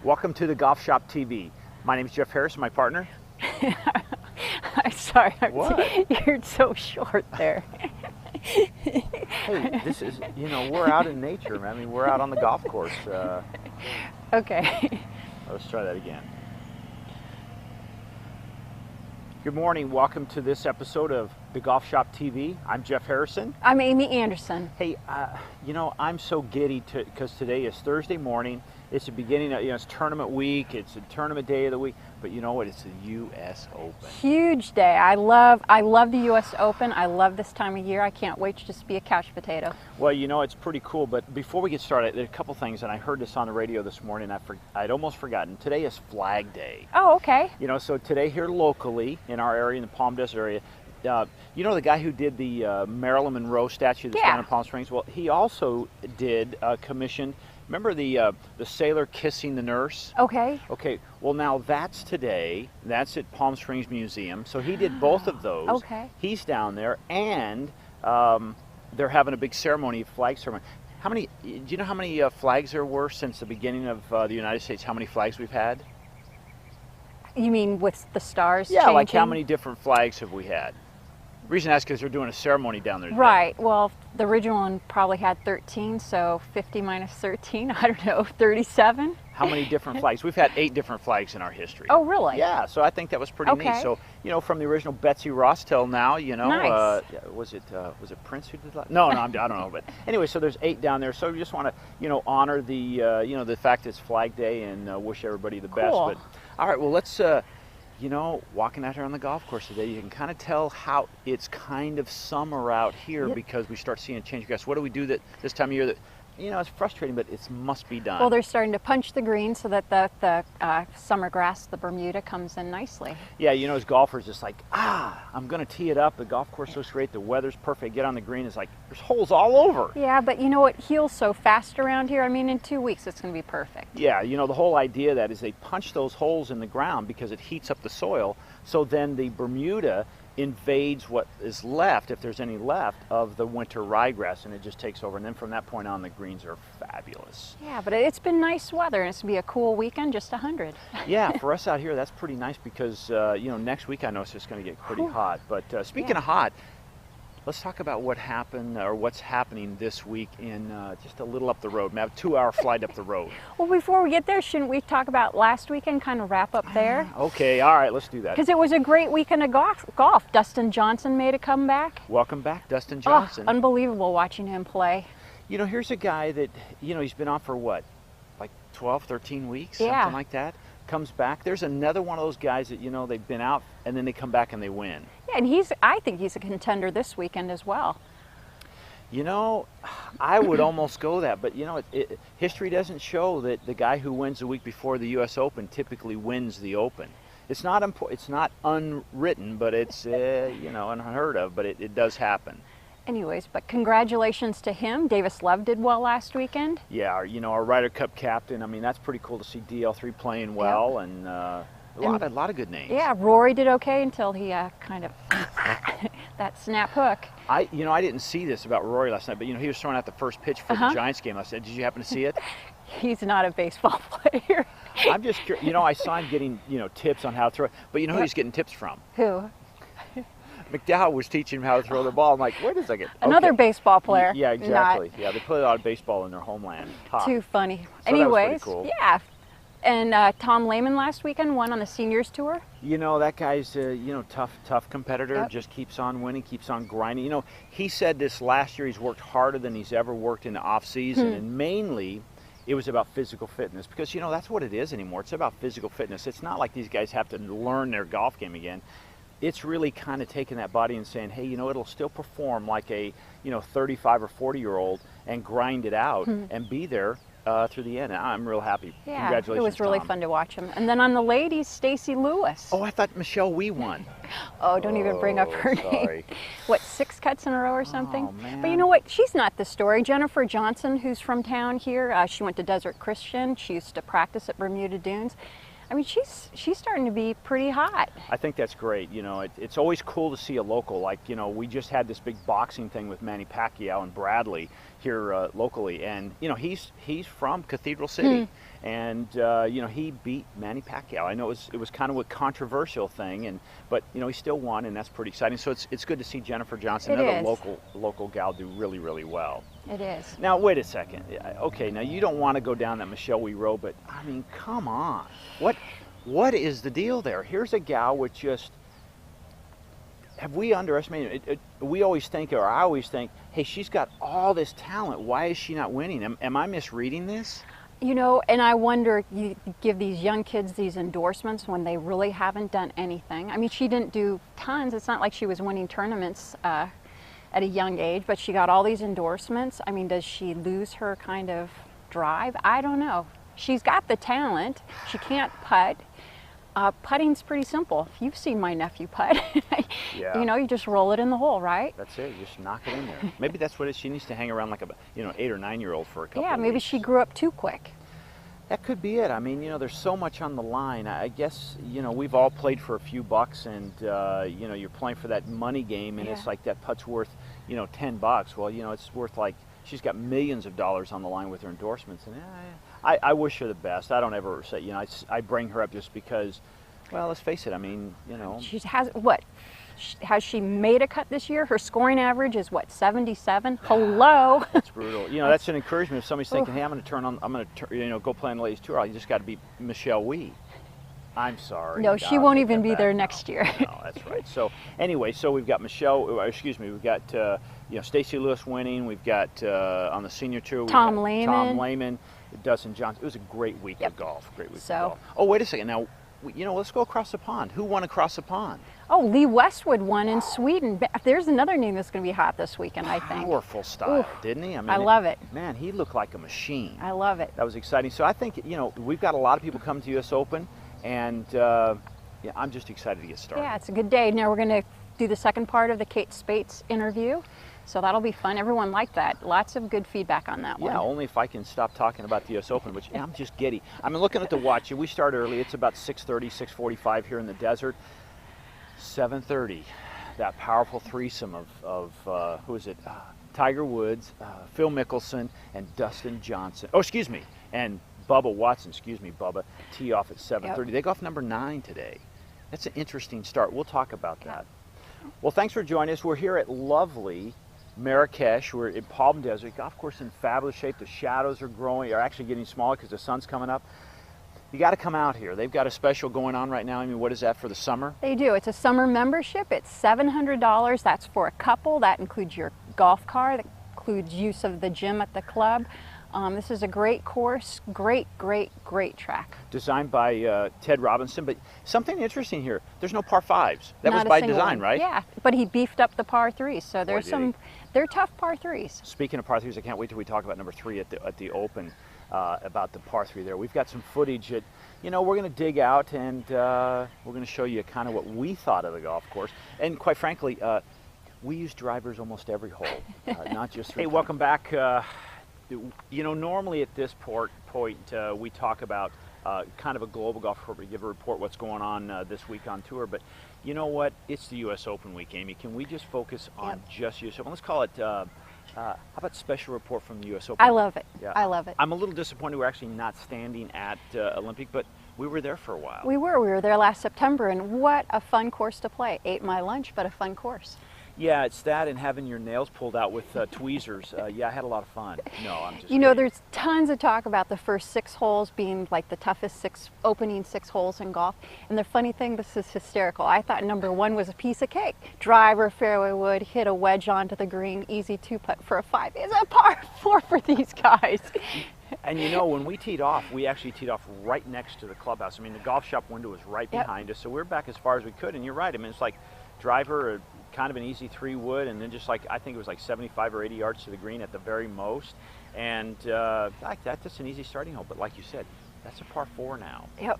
Welcome to the Golf Shop TV. My name is Jeff Harrison, my partner. I'm sorry, What? You're so short there. Hey, this is, we're out in nature, man. I mean, we're out on the golf course. Okay. Let's try that again. Good morning. Welcome to this episode of the Golf Shop TV. I'm Jeff Harrison. I'm Amy Anderson. Hey, I'm so giddy because today is Thursday morning. It's the beginning of, it's tournament week. It's a tournament day of the week. But you know what? It's the U.S. Open. Huge day. I love the U.S. Open. I love this time of year. I can't wait to just be a couch potato. Well, it's pretty cool. But before we get started, there are a couple things, and I heard this on the radio this morning. I'd almost forgotten. Today is Flag Day. Oh, okay. So today here locally in our area, in the Palm Desert area, the guy who did the Marilyn Monroe statue that's down in Palm Springs? Well, he also did commissioned. Remember the sailor kissing the nurse? Okay. Okay. Well, now that's today. That's at Palm Springs Museum. So he did both of those. Okay. He's down there, and they're having a big ceremony, flag ceremony. Do you know how many flags there were since the beginning of the United States? How many flags we've had? You mean with the stars Yeah, changing? like how many different flags have we had? The reason I ask is because they're doing a ceremony down there today. Right. Well, the original one probably had 13, so 50 minus 13, I don't know, 37? How many different flags? We've had 8 different flags in our history. Oh, really? Yeah, so I think that was pretty neat. So, from the original Betsy Ross till now, Nice. Was it Prince who did that? No, I don't know. But anyway, so there's 8 down there. So we just want to, honor the, the fact it's Flag Day and wish everybody the best. Cool. But all right, well, let's, walking out here on the golf course today, you can kind of tell how it's kind of summer out here because we start seeing a change of grass. What do we do this time of year that, it's frustrating, but it must be done? Well, they're starting to punch the green so that the summer grass, the Bermuda, comes in nicely. Yeah, as golfers, it's like, I'm going to tee it up. The golf course looks great. The weather's perfect. Get on the green. It's like, there's holes all over. Yeah, but it heals so fast around here. I mean, in 2 weeks, it's going to be perfect. Yeah, the whole idea of that is they punch those holes in the ground because it heats up the soil. So then the Bermuda invades what is left, if there's any left, of the winter ryegrass, and it just takes over. And then from that point on, the greens are fabulous. Yeah, but it's been nice weather, and it's going to be a cool weekend, just 100. Yeah, for us out here, that's pretty nice because, next week I know it's just going to get pretty hot. But speaking of hot, let's talk about what happened or what's happening this week in just a little up the road. We have a 2-hour flight up the road. Well, before we get there, shouldn't we talk about last weekend, kind of wrap up there? Okay, all right, let's do that. Because it was a great weekend of golf. Dustin Johnson made a comeback. Welcome back, Dustin Johnson. Oh, unbelievable watching him play. Here's a guy that, he's been on for what, like 12, 13 weeks, Yeah. something like that. Comes back. There's another one of those guys that, they've been out and then they come back and they win. Yeah, and I think he's a contender this weekend as well. I would almost go that, but history doesn't show that the guy who wins the week before the U.S. Open typically wins the Open. It's not unwritten, but it's unheard of, but it does happen. Anyways, but congratulations to him. Davis Love did well last weekend. Yeah, our Ryder Cup captain. I mean, that's pretty cool to see DL3 playing well, and a lot of good names. Yeah, Rory did okay until he kind of that snap hook. I didn't see this about Rory last night, but he was throwing out the first pitch for the Giants game. I said, did you happen to see it? He's not a baseball player. I'm just curious. I saw him getting tips on how to throw, but who he's getting tips from? Who? McDowell was teaching him how to throw the ball. I'm like, wait a second. Another baseball player. Yeah, exactly. Yeah, they play a lot of baseball in their homeland. Too funny. So Anyways, cool. Yeah. And Tom Lehman last weekend won on the Seniors Tour. That guy's tough competitor. Yep. Just keeps on winning, keeps on grinding. He said this last year he's worked harder than he's ever worked in the off season, and mainly it was about physical fitness because that's what it is anymore. It's about physical fitness. It's not like these guys have to learn their golf game again. It's really kind of taking that body and saying, hey, it'll still perform like a 35 or 40-year-old and grind it out and be there through the end. I'm real happy. Yeah, Congratulations, it was really Tom. fun to watch him. And then on the ladies, Stacy Lewis. Oh, I thought Michelle Wee won. Oh, don't even bring up her sorry. name. What, 6 cuts in a row or something? Oh, man. But you know what? She's not the story. Jennifer Johnson, who's from town here, she went to Desert Christian. She used to practice at Bermuda Dunes. I mean, she's starting to be pretty hot. I think that's great. You know, it's always cool to see a local. Like, you know, we just had this big boxing thing with Manny Pacquiao and Bradley here locally, and you know, he's from Cathedral City, and you know, he beat Manny Pacquiao. I know it was kind of a controversial thing, but you know, he still won, and that's pretty exciting. So it's good to see Jennifer Johnson, another local gal, do really, really well. It is. Now wait a second. Okay, now you don't want to go down that Michelle Wee Road, but I mean, come on. What is the deal there? Here's a gal with just, have we underestimated it? We always think, or I always think, hey, she's got all this talent. Why is she not winning? Am I misreading this? You know, and I wonder, you give these young kids these endorsements when they really haven't done anything. I mean, she didn't do tons. It's not like she was winning tournaments at a young age, but she got all these endorsements. I mean, does she lose her kind of drive? I don't know. She's got the talent. She can't putt. Putting's pretty simple. You've seen my nephew putt. Yeah. You know, you just roll it in the hole, right? That's it. You just knock it in there. Maybe that's what it is. She needs to hang around like a 8 or 9 year old for a couple. Yeah, of maybe weeks. she grew up too quick. That could be it. I mean, you know, there's so much on the line. I guess, you know, we've all played for a few bucks, and you know, you're playing for that money game, and it's like that putt's worth, you know, $10. Well, you know, it's worth like, she's got millions of dollars on the line with her endorsements, and I wish her the best. I don't ever say, you know, I bring her up just because, well, let's face it. I mean, you know, She has what? Has she made a cut this year? Her scoring average is what, 77? Hello. That's brutal. You know, that's an encouragement. If somebody's thinking, hey, I'm going to you know, go play on the ladies tour, you just got to beat Michelle Wee. I'm sorry. No, she won't even be there next year. No, that's right. So anyway, so we've got we've got you know, Stacey Lewis winning. We've got on the senior tour, Tom Lehman, Dustin Johnson. It was a great week of golf. Great week of So- golf. Oh, wait a second. Now, you know, let's go across the pond. Who won across the pond? Oh, Lee Westwood won in Sweden. There's another name that's going to be hot this weekend, I think. Powerful style, Oof. didn't he? I mean, I love it. Man, he looked like a machine. I love it. That was exciting. So I think, you know, we've got a lot of people come to US Open, and yeah, I'm just excited to get started. Yeah, it's a good day. Now we're going to do the second part of the Kate Spates interview. So that'll be fun. Everyone liked that. Lots of good feedback on that one. Yeah, only if I can stop talking about the US Open, which I'm just giddy. I'm looking at the watch. We start early. It's about 6:30, 6:45 here in the desert. 7:30, that powerful threesome of who is it? Tiger Woods, Phil Mickelson, and Dustin Johnson. Oh, excuse me, and Bubba Watson. Excuse me, Bubba. Tee off at 7:30. Yep. They go off number 9 today. That's an interesting start. We'll talk about that. Well, thanks for joining us. We're here at lovely Marrakesh. We're in Palm Desert. Golf course in fabulous shape. The shadows are growing, are actually getting smaller because the sun's coming up. You got to come out here. They've got a special going on right now. I mean, what is that for the summer? They do. It's a summer membership. It's $700. That's for a couple. That includes your golf car. That includes use of the gym at the club. This is a great course. Great track. Designed by Ted Robinson, but something interesting here. There's no par 5s. That was Not a by single design, one. right? Yeah, but he beefed up the par 3s. So there's did some. They're tough par 3s. Speaking of par 3s, I can't wait till we talk about number 3 at the Open, about the par 3 there. We've got some footage that, you know, we're going to dig out, and we're going to show you kind of what we thought of the golf course. And quite frankly, we use drivers almost every hole, not just. Hey, welcome back. You know, normally at this point, we talk about kind of a global golf report. We give a report what's going on this week on tour. But you know what? It's the U.S. Open week, Amy. Can we just focus on just U.S. Open? Let's call it, how about special report from the U.S. Open? I love it. Yeah. I love it. I'm a little disappointed we're actually not standing at Olympic, but we were there for a while. We were there last September, and what a fun course to play. Ate my lunch, but a fun course. Yeah, it's that and having your nails pulled out with tweezers. Yeah, I had a lot of fun. No, I'm just You know, kidding. there's tons of talk about the first 6 holes being like the toughest opening 6 holes in golf. And the funny thing, this is hysterical. I thought number 1 was a piece of cake. Driver, fairway wood, hit a wedge onto the green, easy 2-putt for a 5. It's a par 4 for these guys. And you know, when we teed off, we actually teed off right next to the clubhouse. I mean, the golf shop window was right behind us, so we're back as far as we could. And you're right. I mean, it's like driver, kind of an easy 3 wood, and then just like, I think it was like 75 or 80 yards to the green at the very most. And like that's an easy starting hole. But like you said, that's a par 4 now. Yep.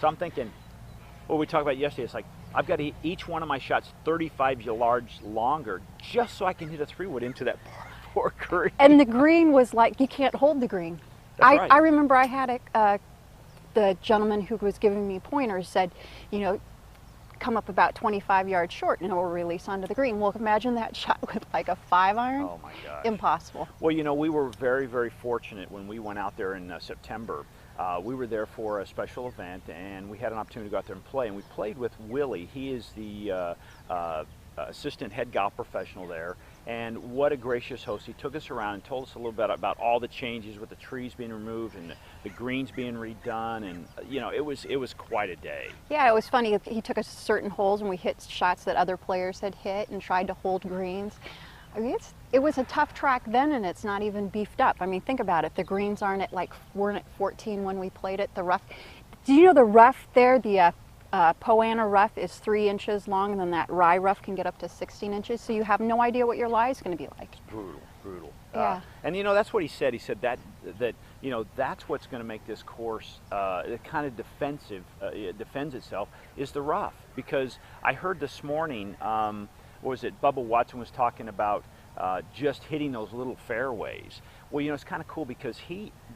So I'm thinking, what we talked about yesterday, it's like, I've got to each one of my shots 35 yards longer just so I can hit a 3 wood into that par 4 green. And the green was like, you can't hold the green. That's right. I remember I had the gentleman who was giving me pointers said, you know, come up about 25 yards short and it will release onto the green. Well, imagine that shot with like a 5-iron. Oh my gosh. Impossible. Well, you know, we were very, very fortunate when we went out there in September. We were there for a special event, and we had an opportunity to go out there and play. And we played with Willie. He is the assistant head golf professional there. And what a gracious host. He took us around and told us a little bit about all the changes with the trees being removed and the greens being redone. And, you know, it was quite a day. Yeah, it was funny. He took us to certain holes and we hit shots that other players had hit and tried to hold greens. I mean, it was a tough track then, and it's not even beefed up. I mean, think about it. The greens weren't at 14 when we played it. The rough, do you know the rough there, the Poana rough is 3 inches long, and then that rye rough can get up to 16 inches, so you have no idea what your lie is going to be like. It's brutal, brutal. Yeah. And you know, that's what he said. He said that you know, that's what's going to make this course kind of defensive, it defends itself, is the rough. Because I heard this morning, what was it, Bubba Watson was talking about just hitting those little fairways. Well, you know, it's kind of cool because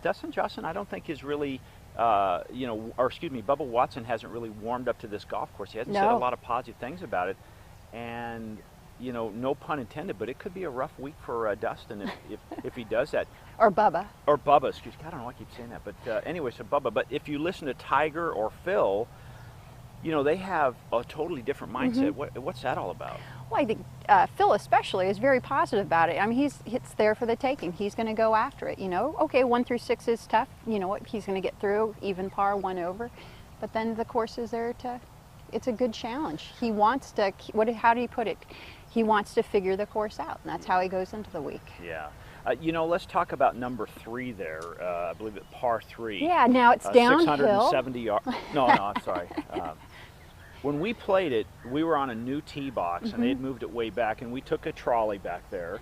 Dustin Johnson, I don't think is really, you know, or excuse me, Bubba Watson hasn't really warmed up to this golf course. He hasn't said a lot of positive things about it. And, you know, no pun intended, but it could be a rough week for Dustin if he does that. Or Bubba. Or Bubba, excuse me. I don't know why I keep saying that. But anyway, so Bubba. But if you listen to Tiger or Phil, you know, they have a totally different mindset. What's that all about? Well, I think Phil especially is very positive about it. I mean, it's there for the taking. He's going to go after it, you know. Okay, 1 through 6 is tough. You know what, he's going to get through, even par, 1 over. But then the course is there it's a good challenge. He wants to, how do you put it? He wants to figure the course out, and that's how he goes into the week. Yeah. You know, let's talk about number 3 there. I believe it's par 3. Yeah, now it's downhill. 670 yards. No, I'm sorry. When we played it, we were on a new tee box, and they had moved it way back, and we took a trolley back there.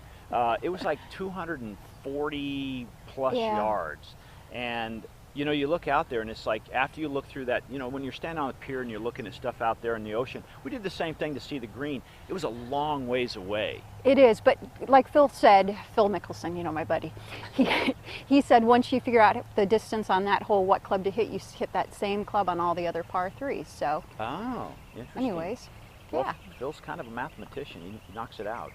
It was like 240 plus yards. And, you know, you look out there, and it's like, after you look through that, you know, when you're standing on the pier and you're looking at stuff out there in the ocean, we did the same thing to see the green. It was a long ways away. It is, but like Phil said, Phil Mickelson, you know, my buddy, he said once you figure out the distance on that hole, what club to hit, you hit that same club on all the other par 3s. So. Oh, interesting. Anyways, well, yeah. Phil's kind of a mathematician. He knocks it out.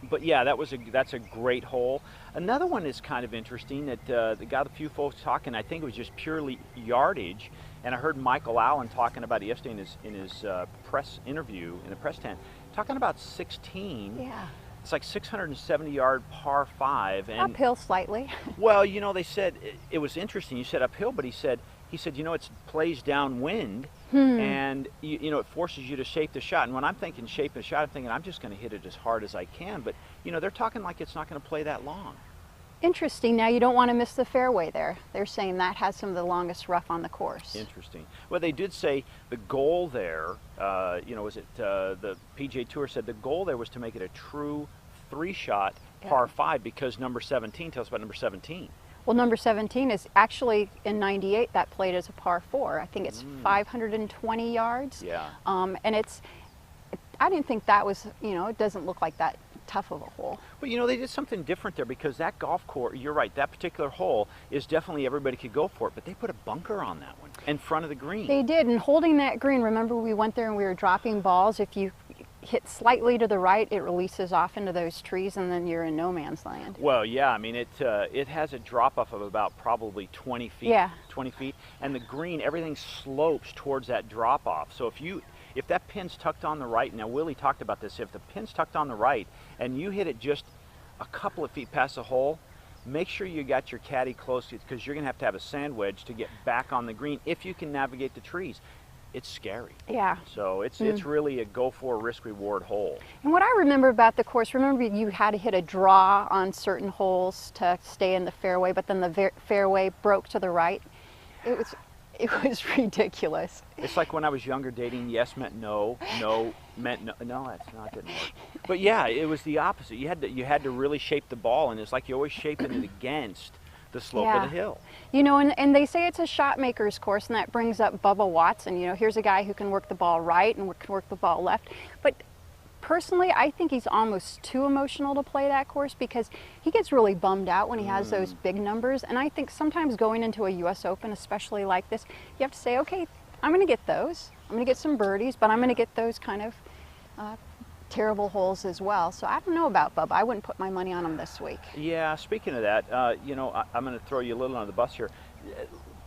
But yeah, that's a great hole. Another one is kind of interesting that got a few folks talking. I think it was just purely yardage, and I heard Michael Allen talking about it yesterday in his press interview in the press tent, talking about 16. Yeah. It's like 670-yard par 5. And uphill slightly. Well, you know, they said it was interesting. You said uphill, but he said, you know, it plays downwind, and you know, it forces you to shape the shot. And when I'm thinking shape the shot, I'm thinking I'm just going to hit it as hard as I can. But you know, they're talking like it's not going to play that long. Interesting. Now you don't want to miss the fairway there. They're saying that has some of the longest rough on the course. Interesting. Well, they did say the goal there, you know, was it the PGA Tour said the goal there was to make it a true 3-shot par 5, because number 17, tell us about number 17. Well, number 17 is actually in '98 that played as a par 4. I think it's 520 yards. Yeah. And I didn't think that was, you know, it doesn't look like that tough of a hole. Well, you know, they did something different there, because that golf course, you're right, that particular hole is definitely everybody could go for it, but they put a bunker on that one in front of the green. They did, and holding that green, remember we went there and we were dropping balls. If you hit slightly to the right, it releases off into those trees, and then you're in no man's land. Well, yeah, I mean, it has a drop-off of about probably 20 feet. Yeah. 20 feet, and the green, everything slopes towards that drop-off. So if that pin's tucked on the right, now Willie talked about this, if the pin's tucked on the right and you hit it just a couple of feet past the hole, make sure you got your caddy close, because you're going to have a sand wedge to get back on the green if you can navigate the trees. It's scary. Yeah. So it's really a go for risk reward hole. And what I remember about the course, remember you had to hit a draw on certain holes to stay in the fairway, but then the fairway broke to the right. It was ridiculous. It's like when I was younger, dating yes meant no, no meant no. No, that's not, didn't work. But yeah, it was the opposite. You had to really shape the ball, and it's like you're always shaping it against the slope of the hill. You know, and they say it's a shot maker's course, and that brings up Bubba Watson. You know, here's a guy who can work the ball right and can work the ball left. But personally, I think he's almost too emotional to play that course because he gets really bummed out when he has those big numbers. And I think sometimes going into a U.S. Open, especially like this, you have to say, okay, I'm going to get those. I'm going to get some birdies, but I'm going to get those kind of terrible holes as well. So I don't know about Bubba. I wouldn't put my money on him this week. Yeah, speaking of that, you know, I'm going to throw you a little on the bus here.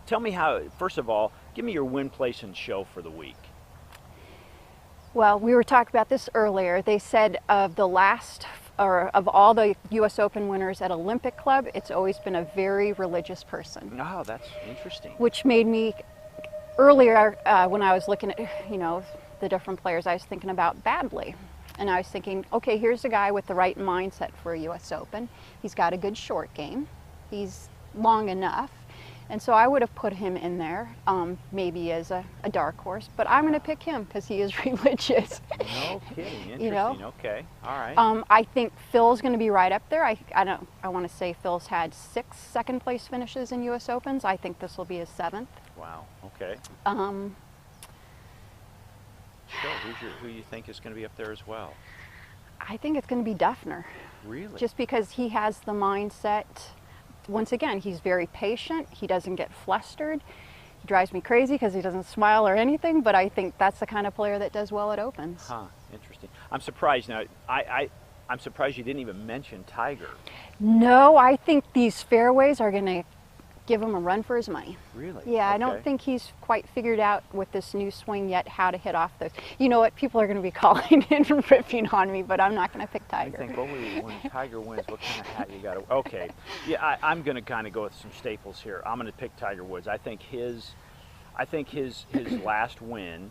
Tell me how, first of all, give me your win, place, and show for the week. Well, we were talking about this earlier. They said of the last, or of all the U.S. Open winners at Olympic Club, it's always been a very religious person. Oh, that's interesting. Which made me, earlier when I was looking at, you know, the different players, I was thinking about Badley. And I was thinking, okay, here's a guy with the right mindset for a U.S. Open. He's got a good short game. He's long enough. And so I would have put him in there, maybe as a dark horse, but I'm going to pick him because he is religious. No kidding. Interesting. You know? Okay. All right. I think Phil's going to be right up there. I want to say Phil's had 6 second-place finishes in U.S. Opens. I think this will be his 7th. Wow. Okay. So, who you think is going to be up there as well? I think it's going to be Duffner. Really? Just because he has the mindset. Once again, he's very patient. He doesn't get flustered. He drives me crazy because he doesn't smile or anything, but I think that's the kind of player that does well at Opens. Huh, interesting. I'm surprised now. I'm surprised you didn't even mention Tiger. No, I think these fairways are going to give him a run for his money. Really? Yeah, okay. I don't think he's quite figured out with this new swing yet how to hit off those. You know what? People are going to be calling and ripping on me, but I'm not going to pick Tiger. I think when Tiger wins, what kind of hat you got to? Okay, yeah, I'm going to kind of go with some staples here. I'm going to pick Tiger Woods. I think his last win,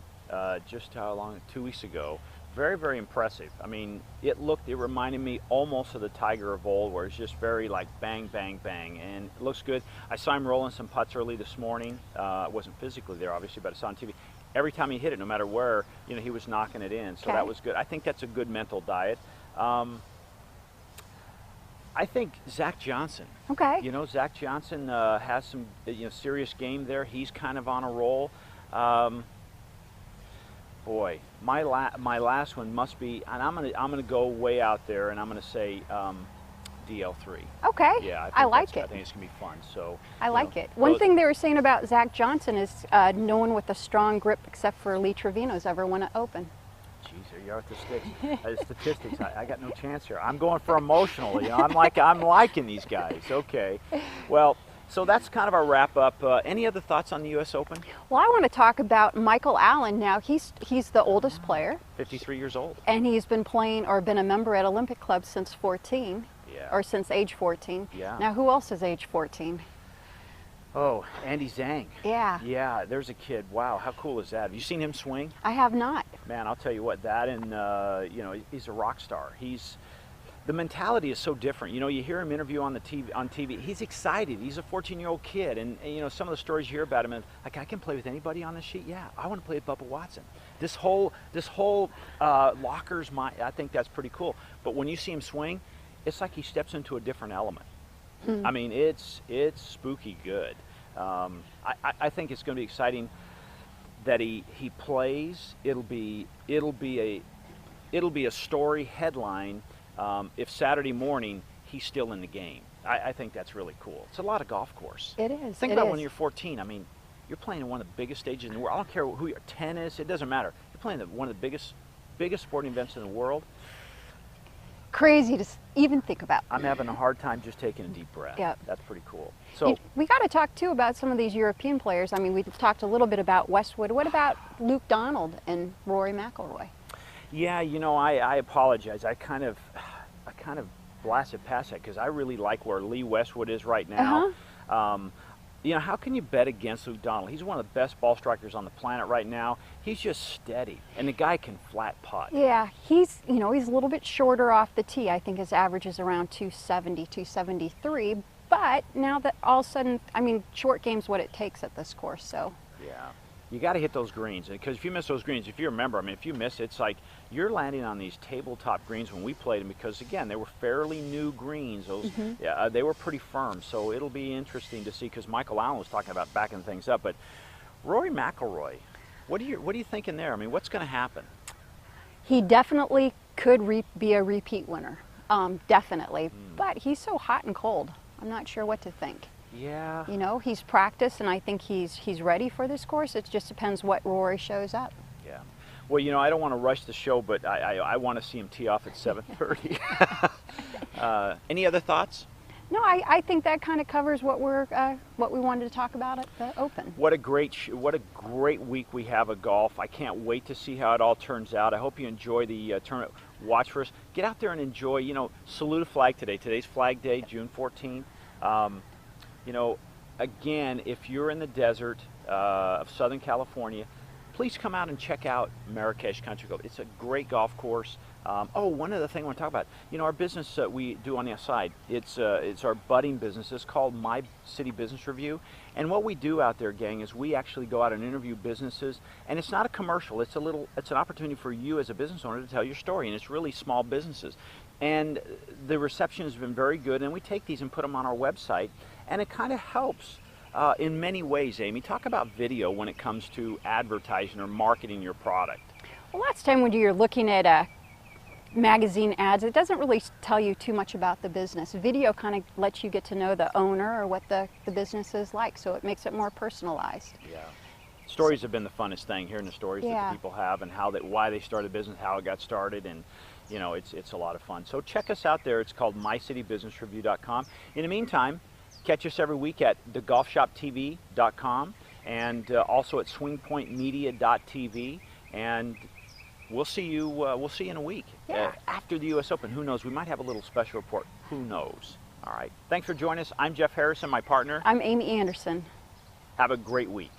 just how long? 2 weeks ago. Very, very impressive. I mean, it reminded me almost of the Tiger of old, where it's just very like bang, bang, bang, and it looks good. I saw him rolling some putts early this morning. I wasn't physically there, obviously, but I saw on TV. Every time he hit it, no matter where, you know, he was knocking it in. So that was good. I think that's a good mental diet. I think Zach Johnson. Okay. You know, Zach Johnson has some serious game there. He's kind of on a roll. Boy, my last one must be, and I'm gonna go way out there, and I'm gonna say DL3. Okay. Yeah, I like it. I think it's gonna be fun. So I like it. One thing they were saying about Zach Johnson is no one with a strong grip except for Lee Trevino's ever won an Open. Jeez, there you are with the statistics. I got no chance here. I'm going for emotional. You know, I'm liking these guys. Okay. Well. So that's kind of our wrap up. Any other thoughts on the U.S. Open? Well, I want to talk about Michael Allen now. He's the oldest player. 53 years old. And he's been playing or been a member at Olympic Club since 14. Yeah. Or since age 14. Yeah. Now, who else is age 14? Oh, Andy Zhang. Yeah. Yeah, there's a kid. Wow, how cool is that? Have you seen him swing? I have not. Man, I'll tell you what, that and, you know, he's a rock star. The mentality is so different. You know, you hear him interview on TV. He's excited. He's a 14-year-old kid, and you know some of the stories you hear about him. And like, I can play with anybody on this sheet. Yeah, I want to play with Bubba Watson. This whole locker's my. I think that's pretty cool. But when you see him swing, it's like he steps into a different element. I mean, it's spooky good. I think it's going to be exciting that he plays. It'll be a story headline. If Saturday morning he's still in the game. I think that's really cool. It's a lot of golf course. It is. Think about when you're 14. I mean, you're playing in one of the biggest stages in the world. I don't care who you're, tennis, it doesn't matter. You're playing one of the biggest sporting events in the world. Crazy to even think about. I'm having a hard time just taking a deep breath. Yeah. That's pretty cool. So we got to talk too about some of these European players. I mean, we talked a little bit about Westwood. What about Luke Donald and Rory McIlroy? Yeah, you know, I apologize. I kind of blasted past that because I really like where Lee Westwood is right now. You know, how can you bet against Luke Donald? He's one of the best ball strikers on the planet right now. He's just steady, and the guy can flat putt. Yeah, he's a little bit shorter off the tee. I think his average is around 270, 273. But now that all of a sudden, I mean, short game's what it takes at this course, so. Yeah. You got to hit those greens, because if you miss those greens, if you remember, I mean, if you miss it, it's like you're landing on these tabletop greens when we played them, because again, they were fairly new greens. Those, they were pretty firm, so it'll be interesting to see. Because Michael Allen was talking about backing things up, but Rory McIlroy, what are you thinking there? I mean, what's going to happen? He definitely could be a repeat winner, definitely. But he's so hot and cold. I'm not sure what to think. Yeah. You know, he's practiced, and I think he's ready for this course. It just depends what Rory shows up. Yeah. Well, you know, I don't want to rush the show, but I want to see him tee off at 7:30. Any other thoughts? No, I think that kind of covers what we wanted to talk about at the Open. What a great week we have of golf. I can't wait to see how it all turns out. I hope you enjoy the tournament. Watch for us. Get out there and enjoy. You know, salute a flag today. Today's Flag Day, June 14th. You know, again, if you're in the desert of Southern California, please come out and check out Marrakesh Country Club. It's a great golf course. Oh, one other thing I want to talk about. You know, our business we do on the side, it's our budding business. It's called My City Business Review. And what we do out there, gang, is we actually go out and interview businesses. And it's not a commercial. It's an opportunity for you as a business owner to tell your story. And it's really small businesses. And the reception has been very good. And we take these and put them on our website. And it kind of helps in many ways, Amy. Talk about video when it comes to advertising or marketing your product. Well, last time when you're looking at magazine ads, it doesn't really tell you too much about the business. Video kind of lets you get to know the owner or what the business is like, so it makes it more personalized. Yeah. Stories have been the funnest thing, hearing the stories that the people have and why they started a business, how it got started, and you know, it's a lot of fun. So check us out there. It's called mycitybusinessreview.com. In the meantime, catch us every week at DaGolfShoptv.com and also at swingpointmedia.tv, and we'll see you in a week after the U.S. Open. Who knows? We might have a little special report. Who knows? All right. Thanks for joining us. I'm Jeff Harrison, my partner. I'm Amy Anderson. Have a great week.